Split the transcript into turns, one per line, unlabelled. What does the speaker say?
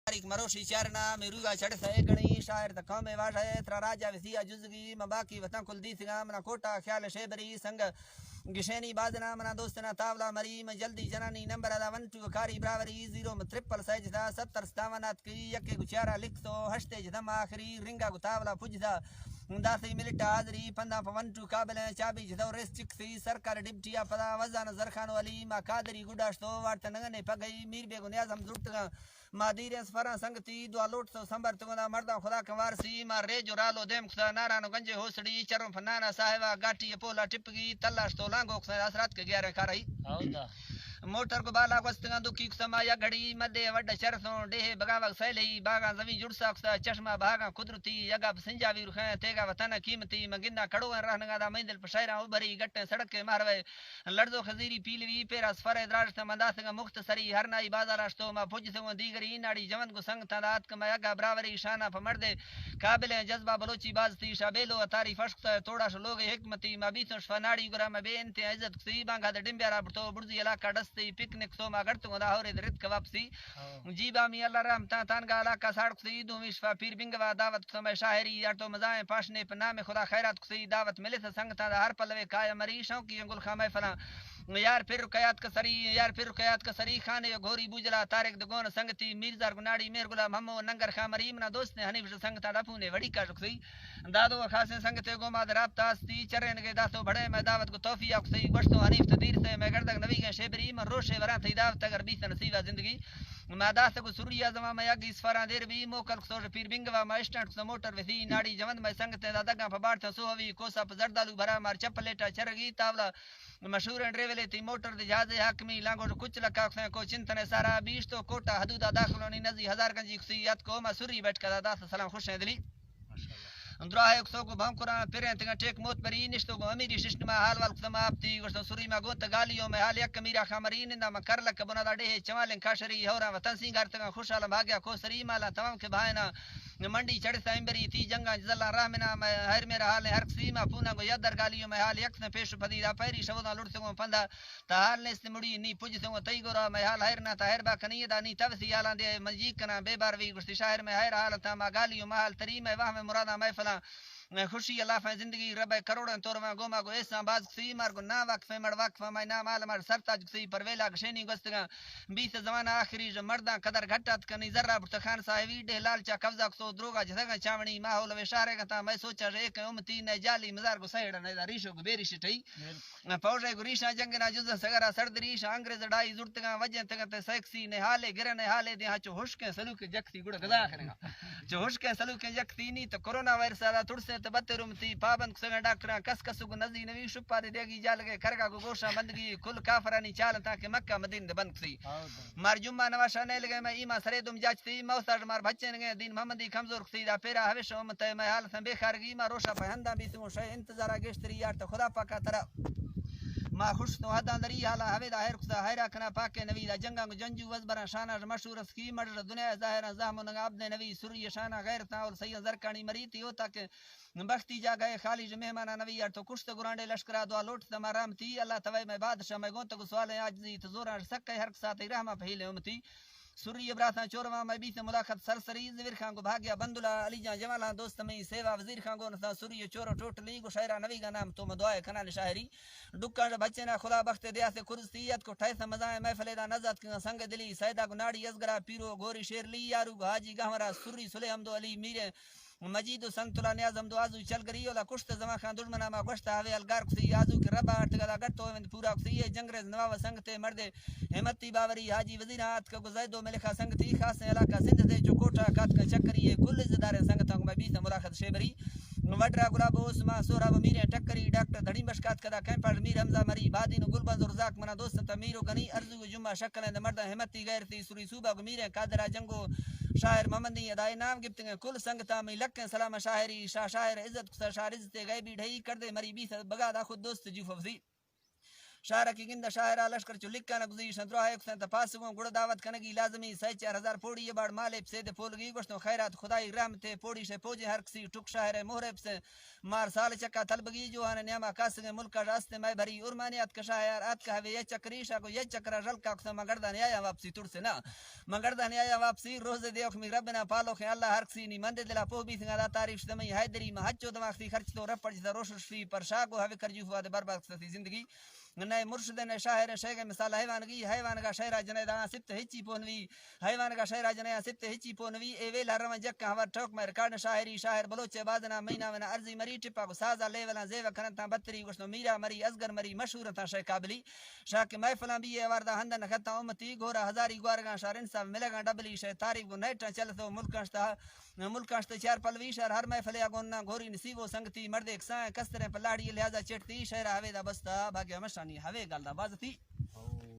مروشی چارنا میروگا چڑھ سائے گنی شاعر تکوں میں واش ہے ترا راجا وسیع جزگی مباکی وطن کل دی سگا منا کوٹا خیال شیبری سنگ گشینی بادنا منا دوستنا تاولا مریم جلدی جنانی نمبر ادا 1 2 کاری براوری 0 3 سجدا 70 ستاونات کی یک گچارا لکھ سو ہشتے جدم آخری رنگا گتاولا پجدا داسی ملٹ حاضری پندا پون ٹو قابل چابی جدو ریس چکسی سرکار ڈپٹیا پدا وزان زرخان علی ما قادری گڈاشتو وارت نگنے پگئی میر بے گنیاز ہم زرتگا ما دیر اسفرا سنگتی دعا لوٹ سو سنبر تگنا مردا خدا کنوارسی ما رے جو رالو دیم خدا نارانو گنجے ہوسڑی چرم فنانا صاحبہ گاٹی پولا ٹپگی تلاش تو لانگو خدا اثرات کے گیارے کھارائی موٹر کو بالا گستگا دکی سما یا گھڑی مدے وڈ شرسوں ڈے بگاوا سیلی باغا زمین جڑ ساکسا چشمہ باغا قدرتی یگا سنجاوی رخیں تیگا وطن قیمتی مگنا کڑو رہنگا دا مندل پشیرا اوبری گٹے سڑک کے ماروے لڑزو خزیری پیلوی پیرا سفر دراج تا منداسگا مختصری ہر نائی بازار اشتو ما پوج سو دیگری ناڑی جون کو سنگ تعداد کما یگا براوری شانہ پمردے قابل جذبہ بلوچی بازتی شابیلو اتاری فشق توڑا شلوگ حکمتی ما بیسن شفناڑی گرام بے انت عزت سی بانگا دے ڈمبیارا بڑتو برزی علاقہ ڈستی پکنک سوما گڑتو دا ہورے درت کواپسی جیبا می اللہ رحم تانگا علاقہ ساڑک سی دو مشفا پیر بنگوا دعوت سمے شاعری ارتو مزائیں پاشنے پنام خدا خیرات سی دعوت ملے سنگتا دا ہر پلوے کایا مری شوقی انگل خامے فلاں یار پھر رکیات کا سری خانے گھوری بوجلا تارک دگون سنگتی میرزار گناڑی میر غلام ہمو ننگر خامری منا دوست نے حنیف سنگتا ڈپو نے وڑی کا رکسی دادو خاصے سنگتے گو ماد رابطہ استی چرن کے داسو بڑے میں دعوت کو توفیق سی گشتو حنیف تدیر سے میں گردک نبی کے شیبری من روشے وران تھی دعوت اگر بیس نصیبہ زندگی ما داس کو سوریا زما میں اگی سفرا دیر بھی موکل سوج پیر بنگوا ما اسٹنٹ سو موٹر وسی ناڑی جوند میں سنگتے دادا پباڑ تھا سووی کوسا زردالو بھرا مار چپلیٹا چرگی تاولا مشہور ڈریولے تھی موٹر دی جہاز حاکمی لانگو کچھ لکا کو چنتن سارا بیش تو کوٹا حدودا داخلونی نزی ہزار گنجی خصیات کو ما سوری بیٹھ کا دادا سلام خوش ہیں دلی اندرا ہے سو کو بھم قران پھر تنگ ٹیک موت پری نشتو کو امیری ششما حال وال سماپتی گشتو سوری ما گوت گالیوں میں حال یک میرا خمرین نہ مکر لک بنا دے چوالن کاشری ہورا وطن سنگار تنگ خوشحال بھاگیا کو سری مالا تمام کے بھائنا منڈی چڑھ سائمبری تھی جنگا جزلا رحمنا ہر میرا حال ہر سیما پونا کو یادر گالیوں میں حال یک نے پیش پدیدا پیری شودا لڑ سو پندا تا حال نے سمڑی نی پج سو تئی گورا میں حال ہر نہ تا ہر با کنی دا نی توسی حالان دے مجی کنا بے بار وی گشت شہر میں ہر حال تا ما گالیوں محل تری میں واہ میں مرادا محفلا خوشی اللہ فہ زندگی رب کروڑ تورما گوما کو ایسا باز سی مار کو نا وقف مڑ وقف میں نا مال مار سرتاج سی پرویلا گشنی گستگا 20 زمانہ آخری جو مرداں قدر گھٹات کنی ذرہ بت خان صاحبی ڈے لال چا قبضہ کو دروگا جگہ چاونی ماحول و اشارے کا میں سوچا ایک امتی نے جالی مزار کو سیڑ نے ریشو کو بیریش ٹھئی پوجے گریشا جنگنا جز سگرا سردریش انگریز ڈائی زرتگا وجہ تگت سیکسی نے حالے گرنے حالے دے ہچ ہوش کے سلوک جکتی گڑ گدا کرے جو ہوش کے سلوک جکتی نی تو کورونا وائرس دا تڑ بترمتی پابند سگن ڈاکٹر کس کسو نزی نوی شپا دے گی جال کے کرگا کو گوشا بندگی کل کافرانی چال تاکہ مکہ مدین دے بند سی مار جمعہ نواشا نے لگے میں ایما سرے دم جاچتی موساج مار بچے نے دین محمدی کمزور سی دا پیرا ہمیشہ امت میں حال سن بے خارگی ما روشا پہندا بھی سو شے انتظار گشتری یار تو خدا پاکا ترا ما خوش تو حداں دری حالا ہوے دا ہر خدا ہیرا کنا پاک نبی دا جنگا جنجو وزبر شانہ مشہور اسکی مر دنیا ظاہر زام نگ عبد نبی سوری شانہ غیر تا اور سید زرکانی مریتی ہوتا کہ بختی جا گئے خالی مہمانہ نبی تو کشت گرانڈے لشکرا دعا لوٹ تمارام تی اللہ توے میں بادشاہ میں گونت کو سوال عاجزی تو زورا سکے ہر ساتھ رحمہ پہلے امتی سوری ابراتا چورما میں بھی سے ملاقات سرسری زویر خان کو بھاگیا بندلا علی جان جمالا دوست میں سیوا وزیر خان کو نتا سوری چورو ٹوٹلی کو شاعرہ نبی کا نام تو دعائے کنال شاعری ڈکا بچے نا خدا بخت دیا سے کرسیت کو ٹھیس مزائے محفل دا نزات کا سنگ دلی سیدا گناڑی ازگرا پیرو گوری شیرلی یارو حاجی گہمرا سوری سلے حمدو علی میرے مجید و سنتلا نیاز ہم دو آزو چل گری اولا کشت زمان خان دشمنا ما گوشتا ہوئے الگار کسی آزو کی ربا ارتگا گٹو وند پورا کسی جنگریز نواب سنگتے مردے حمدتی باوری حاجی وزیر ہاتھ کا گزیدو ملکہ سنگتی خاص علاقہ سندھ دے جو کوٹا کات کا چکری کل زدار سنگتوں میں بیس ملاقات شیبری وڈرا گلاب عثمان سورا میرے ٹکری ڈاکٹر دھڑی مشکات کدا کیمپر میر حمزہ مری بادین گلباز رزاق منا دوست تمیر گنی ارزو جمعہ شکل مرد ہمتی غیرتی سوری صوبہ میرے قادرہ جنگو شاعر محمدی ادائے نام گفتیں کل سنگتا میں لکھیں سلام شاعری شاعر عزت شاعر عزت غیبی ڈھئی کر دے مری بیس بگا دا خود دوست جو فوزی شاعر کی گند شاعرہ لشکر چو لکھا نگزی شندرہ ایک سن تپاسگوں گڑ دعوت کنگی لازمی سائی 4000 پوڑی یہ باڑ مالب سے دے پولگی گوشتوں خیرات خدای رحمت پوڑی سے پوجے ہر کسی ٹک شاعر محرب سے مار سال چکا طلبگی جوہان نیامہ کاسنگ ملکہ راست میں بھری ارمانیات کا شاعر آت کا ہوئے یہ چکریشا کو یہ چکرہ رلکا کسا مگردہ نیایا واپسی تڑ سے نا مگردہ نیایا واپسی روز دیوک می ربنا پالو خی اللہ ہر کسی نی مند دلا پو بھی سنگا دا تاریخ دمی حیدری مہچو دماغ سی خرچ تو رب پر جسا روش شفی پر شاہ کو ہوئے کرجو فواد برباد کسی زندگی نئے مرشد نے شاعر شیخ مثال حیوانگی حیوان کا شہرہ جنے دانا سبت ہچی پونوی حیوان کا شہرہ جنے سبت ہچی پونوی اے ویل ہر رمن جک ہوا ٹھوک میں ریکارڈ شاعری شاعر بلوچ بادنا مینا ونا ارضی مری ٹپا کو سازا لیولا زیو کرنتا بتری گشنو میرا مری ازگر مری مشہور تا شے قابلی شاہ کے محفلاں بھی واردا ہندن خطا امتی گورا ہزاری گوارگاں شار انصاف ملے گا ڈبلی شے تاریخ کو نیٹا چلتو ملکاشتا چار پلوی شہر ہر محفل گونا گوری نصیبو سنگتی مرد ایک سائیں کسترے پلاڑی لہذا چٹتی شہر ہوے دا بستا بھاگیا مشانی ہوے گل دا بازتی